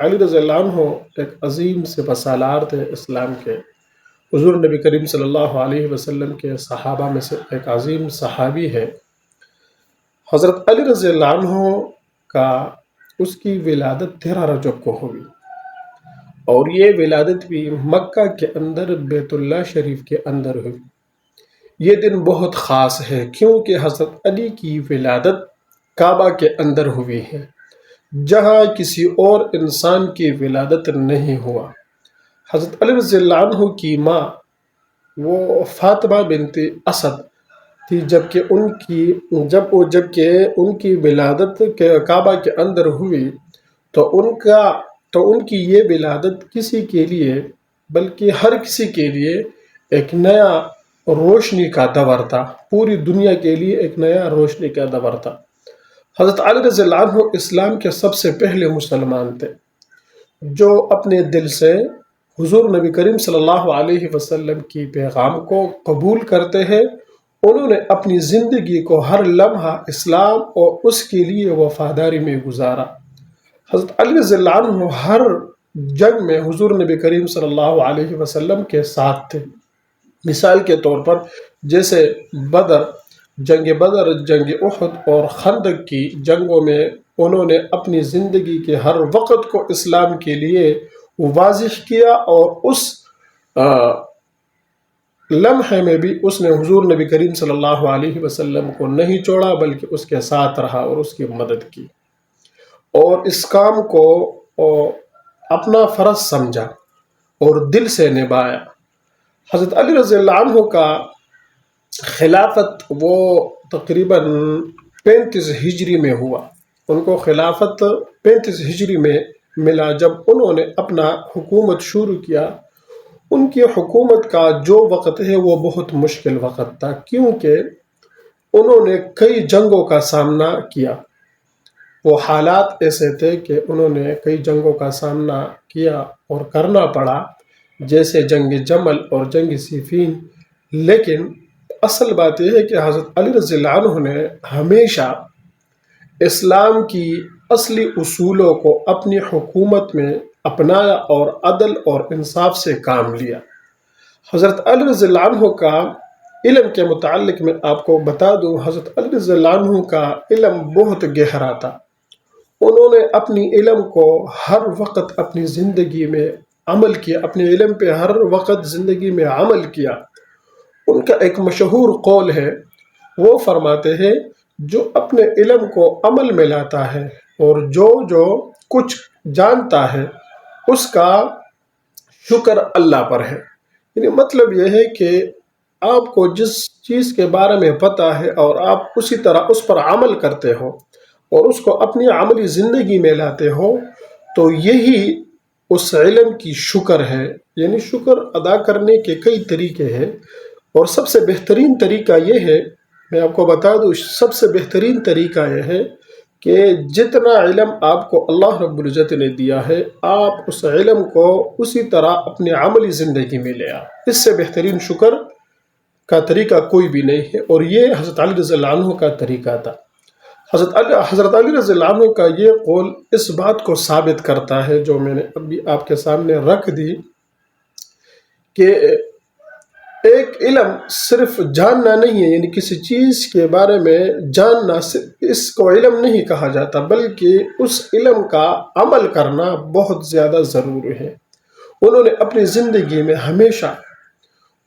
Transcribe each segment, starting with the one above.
علی رضی اللہ عنہ ایک عظیم سپہ سالار تھے اسلام کے۔ حضور نبی کریم صلی اللہ علیہ وسلم کے صحابہ میں سے ایک عظیم صحابی ہے۔ حضرت علی رضی اللہ عنہ کا اس کی ولادت 13 رجب کو ہوئی، اور یہ ولادت بھی مکہ کے اندر بیت اللہ شریف کے اندر ہوئی۔ یہ دن بہت خاص ہے کیونکہ حضرت علی کی ولادت کعبہ کے اندر ہوئی ہے، جہاں کسی اور انسان کی ولادت نہیں ہوا۔ حضرت علی رضی اللہ عنہ کی ماں وہ فاطمہ بنت اسد تھی، جبکہ ان کی ولادت کعبہ کے اندر ہوئی تو ان کی یہ ولادت کسی کے لیے بلکہ ہر کسی کے لیے ایک نیا روشنی کا دور تھا، پوری دنیا کے لیے ایک نیا روشنی کا دور تھا۔ حضرت علی رضی اللہ عنہ اسلام کے سب سے پہلے مسلمان تھے جو اپنے دل سے حضور نبی کریم صلی اللہ علیہ وسلم کی پیغام کو قبول کرتے ہیں۔ انہوں نے اپنی زندگی کو ہر لمحہ اسلام اور اس کے لیے وفاداری میں گزارا۔ حضرت علی رضی اللہ عنہ ہر جنگ میں حضور نبی کریم صلی اللہ علیہ وسلم کے ساتھ تھے۔ مثال کے طور پر جیسے بدر، جنگ احد اور خندق کی جنگوں میں انہوں نے اپنی زندگی کے ہر وقت کو اسلام کے لیے واضح کیا، اور اس لمحے میں بھی اس نے حضور نبی کریم صلی اللہ علیہ وسلم کو نہیں چھوڑا بلکہ اس کے ساتھ رہا اور اس کی مدد کی، اور اس کام کو اپنا فرض سمجھا اور دل سے نبھایا۔ حضرت علی رضی اللہ عنہ کا خلافت وہ تقریباً 35 ہجری میں ہوا۔ ان کو خلافت 35 ہجری میں ملا جب انہوں نے اپنا حکومت شروع کیا۔ ان کی حکومت کا جو وقت ہے وہ بہت مشکل وقت تھا، کیونکہ انہوں نے کئی جنگوں کا سامنا کیا۔ وہ حالات ایسے تھے کہ انہوں نے کئی جنگوں کا سامنا کیا اور کرنا پڑا، جیسے جنگ جمل اور جنگ صفین۔ لیکن اصل بات یہ ہے کہ حضرت علی رضی اللہ عنہ نے ہمیشہ اسلام کی اصلی اصولوں کو اپنی حکومت میں اپنایا اور عدل اور انصاف سے کام لیا۔ حضرت علی رضی اللہ عنہ کا علم کے متعلق میں آپ کو بتا دوں، حضرت علی رضی اللہ عنہ کا علم بہت گہرا تھا۔ انہوں نے اپنی علم کو ہر وقت اپنی زندگی میں عمل کیا، اپنے علم پہ ہر وقت زندگی میں عمل کیا۔ ان کا ایک مشہور قول ہے، وہ فرماتے ہیں جو اپنے علم کو عمل میں لاتا ہے اور جو کچھ جانتا ہے اس کا شکر اللہ پر ہے۔ یعنی مطلب یہ ہے کہ آپ کو جس چیز کے بارے میں پتہ ہے اور آپ اسی طرح اس پر عمل کرتے ہو اور اس کو اپنی عملی زندگی میں لاتے ہو، تو یہی اس علم کی شکر ہے۔ یعنی شکر ادا کرنے کے کئی طریقے ہیں، اور سب سے بہترین طریقہ یہ ہے، میں آپ کو بتا دوں، سب سے بہترین طریقہ یہ ہے کہ جتنا علم آپ کو اللہ رب العزت نے دیا ہے، آپ اس علم کو اسی طرح اپنی عملی زندگی میں لے آئیں۔ اس سے بہترین شکر کا طریقہ کوئی بھی نہیں ہے، اور یہ حضرت علی رضی اللہ عنہ کا طریقہ تھا۔ حضرت علی رضی اللہ عنہ کا یہ قول اس بات کو ثابت کرتا ہے جو میں نے ابھی آپ کے سامنے رکھ دی، کہ ایک علم صرف جاننا نہیں ہے، یعنی کسی چیز کے بارے میں جاننا، اس کو علم نہیں کہا جاتا، بلکہ اس علم کا عمل کرنا بہت زیادہ ضروری ہے۔ انہوں نے اپنی زندگی میں ہمیشہ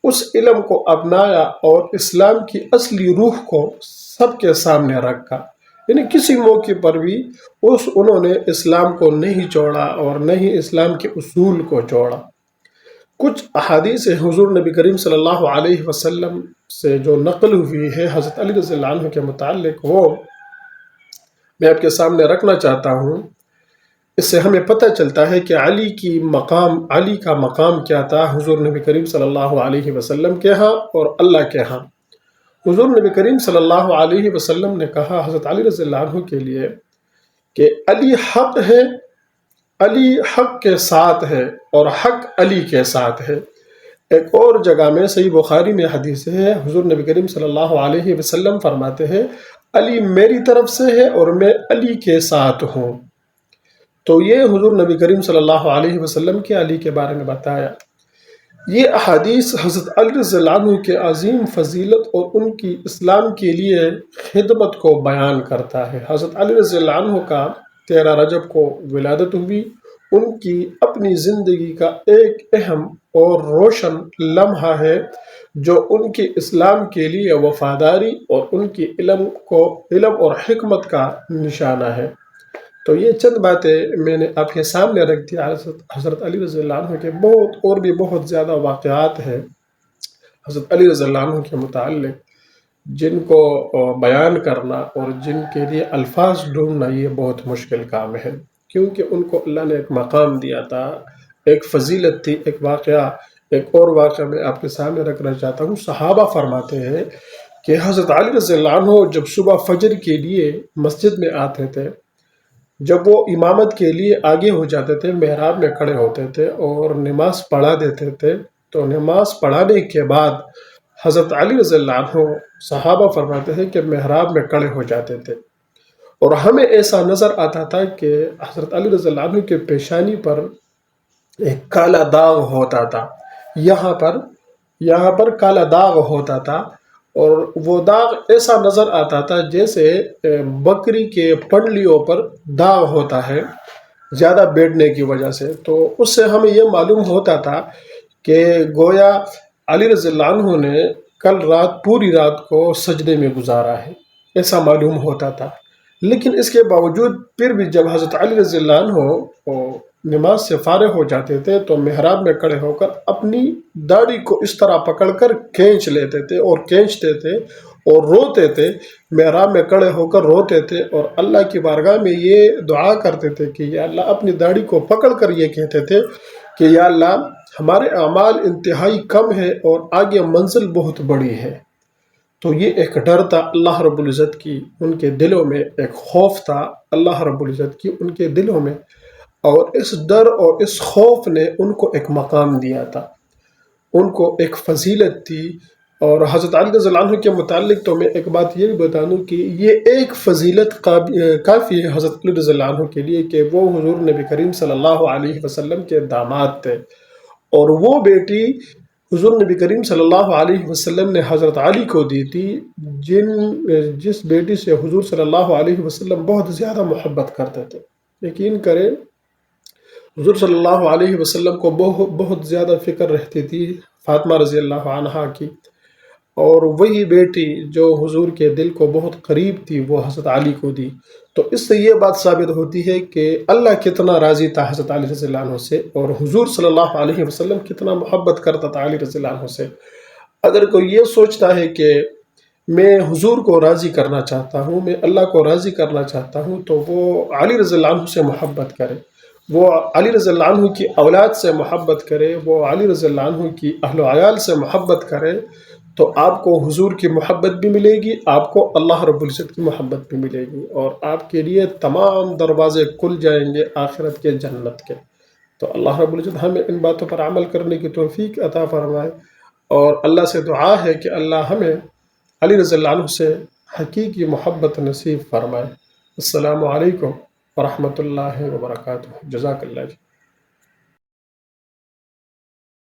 اس علم کو اپنایا اور اسلام کی اصلی روح کو سب کے سامنے رکھا۔ یعنی کسی موقع پر بھی انہوں نے اسلام کو نہیں چھوڑا اور نہ ہی اسلام کے اصول کو چھوڑا۔ کچھ احادیث حضور نبی کریم صلی اللہ علیہ وسلم سے جو نقل ہوئی ہے حضرت علی رضی اللہ عنہ کے متعلق، وہ میں آپ کے سامنے رکھنا چاہتا ہوں۔ اس سے ہمیں پتہ چلتا ہے کہ علی کا مقام کیا تھا حضور نبی کریم صلی اللہ علیہ وسلم کے ہاں اور اللہ کے ہاں۔ حضور نبی کریم صلی اللہ علیہ وسلم نے کہا حضرت علی رضی اللہ عنہ کے لیے کہ علی حق ہے، علی حق کے ساتھ ہے اور حق علی کے ساتھ ہے۔ ایک اور جگہ میں صحیح بخاری میں حدیث ہے، حضور نبی کریم صلی اللہ علیہ وسلم فرماتے ہیں علی میری طرف سے ہے اور میں علی کے ساتھ ہوں۔ تو یہ حضور نبی کریم صلی اللہ علیہ وسلم کے علی کے بارے میں بتایا۔ یہ احادیث حضرت علی رضی اللہ عنہ کے عظیم فضیلت اور ان کی اسلام کے لیے خدمت کو بیان کرتا ہے۔ حضرت علی رضی اللہ عنہ کا 13 رجب کو ولادت ہوئی۔ ان کی اپنی زندگی کا ایک اہم اور روشن لمحہ ہے جو ان کی اسلام کے لیے وفاداری اور ان کی علم اور حکمت کا نشانہ ہے۔ تو یہ چند باتیں میں نے آپ کے سامنے رکھ دی۔ حضرت علی رضی اللہ عنہ کے بہت زیادہ واقعات ہیں حضرت علی رضی اللہ عنہ کے متعلق، جن کو بیان کرنا اور جن کے لیے الفاظ ڈھونڈنا یہ بہت مشکل کام ہے، کیونکہ ان کو اللہ نے ایک مقام دیا تھا، ایک فضیلت تھی، ایک اور واقعہ میں آپ کے سامنے رکھنا چاہتا ہوں۔ صحابہ فرماتے ہیں کہ حضرت علی رضی اللہ عنہ جب صبح فجر کے لیے مسجد میں آتے تھے، جب وہ امامت کے لیے آگے ہو جاتے تھے، محراب میں کھڑے ہوتے تھے اور نماز پڑھا دیتے تھے، تو نماز پڑھانے کے بعد حضرت علی رضی اللہ عنہ صحابہ فرماتے ہیں کہ محراب میں کھڑے ہو جاتے تھے، اور ہمیں ایسا نظر آتا تھا کہ حضرت علی رضی اللہ عنہ کے پیشانی پر ایک کالا داغ ہوتا تھا، یہاں پر کالا داغ ہوتا تھا، اور وہ داغ ایسا نظر آتا تھا جیسے بکری کے پنڈلیوں پر داغ ہوتا ہے زیادہ بیٹھنے کی وجہ سے۔ تو اس سے ہمیں یہ معلوم ہوتا تھا کہ گویا علی رضی اللہ عنہ نے کل رات پوری رات کو سجدے میں گزارا ہے، ایسا معلوم ہوتا تھا۔ لیکن اس کے باوجود پھر بھی جب حضرت علی رضی اللہ عنہ نماز سے فارغ ہو جاتے تھے تو محراب میں کھڑے ہو کر اپنی داڑھی کو اس طرح پکڑ کر کھینچ لیتے تھے اور کھینچتے تھے اور روتے تھے، محراب میں کھڑے ہو کر روتے تھے، اور اللہ کی بارگاہ میں یہ دعا کرتے تھے کہ یا اللہ، اپنی داڑھی کو پکڑ کر یہ کہتے تھے کہ یا اللہ، ہمارے اعمال انتہائی کم ہے اور آگے منزل بہت بڑی ہے۔ تو یہ ایک ڈر تھا اللہ رب العزت کی ان کے دلوں میں، ایک خوف تھا اللہ رب العزت کی ان کے دلوں میں، اور اس ڈر اور اس خوف نے ان کو ایک مقام دیا تھا، ان کو ایک فضیلت تھی۔ اور حضرت علی رضی اللہ عنہ کے متعلق تو میں ایک بات یہ بھی بتا دوں کہ یہ ایک فضیلت کافی ہے حضرت علی رضی اللہ عنہ کے لیے کہ وہ حضور نبی کریم صلی اللہ علیہ وسلم کے داماد تھے، اور وہ بیٹی حضور نبی کریم صلی اللہ علیہ وسلم نے حضرت علی کو دی تھی، جس بیٹی سے حضور صلی اللہ علیہ وسلم بہت زیادہ محبت کرتے تھے۔ یقین کریں، حضور صلی اللہ علیہ وسلم کو بہت زیادہ فکر رہتی تھی فاطمہ رضی اللہ عنہا کی، اور وہی بیٹی جو حضور کے دل کو بہت قریب تھی وہ حضرت علی کو دی۔ تو اس سے یہ بات ثابت ہوتی ہے کہ اللہ کتنا راضی تھا حضرت علی رضی اللہ عنہ سے، اور حضور صلی اللہ علیہ وسلم کتنا محبت کرتا تھا علی رضی اللہ عنہ سے۔ اگر کوئی یہ سوچتا ہے کہ میں حضور کو راضی کرنا چاہتا ہوں، میں اللہ کو راضی کرنا چاہتا ہوں، تو وہ علی رضی اللہ عنہ سے محبت کرے، وہ علی رضی اللہ عنہ کی اولاد سے محبت کرے، وہ علی رضی اللہ عنہ کی اہل و عیال سے محبت کرے، تو آپ کو حضور کی محبت بھی ملے گی، آپ کو اللہ رب العزت کی محبت بھی ملے گی، اور آپ کے لیے تمام دروازے کھل جائیں گے آخرت کے، جنت کے۔ تو اللہ رب العزت ہمیں ان باتوں پر عمل کرنے کی توفیق عطا فرمائے، اور اللہ سے دعا ہے کہ اللہ ہمیں علی رضی اللہ عنہ سے حقیقی محبت نصیب فرمائے۔ السلام علیکم ورحمۃ اللہ وبرکاتہ۔ جزاک اللہ۔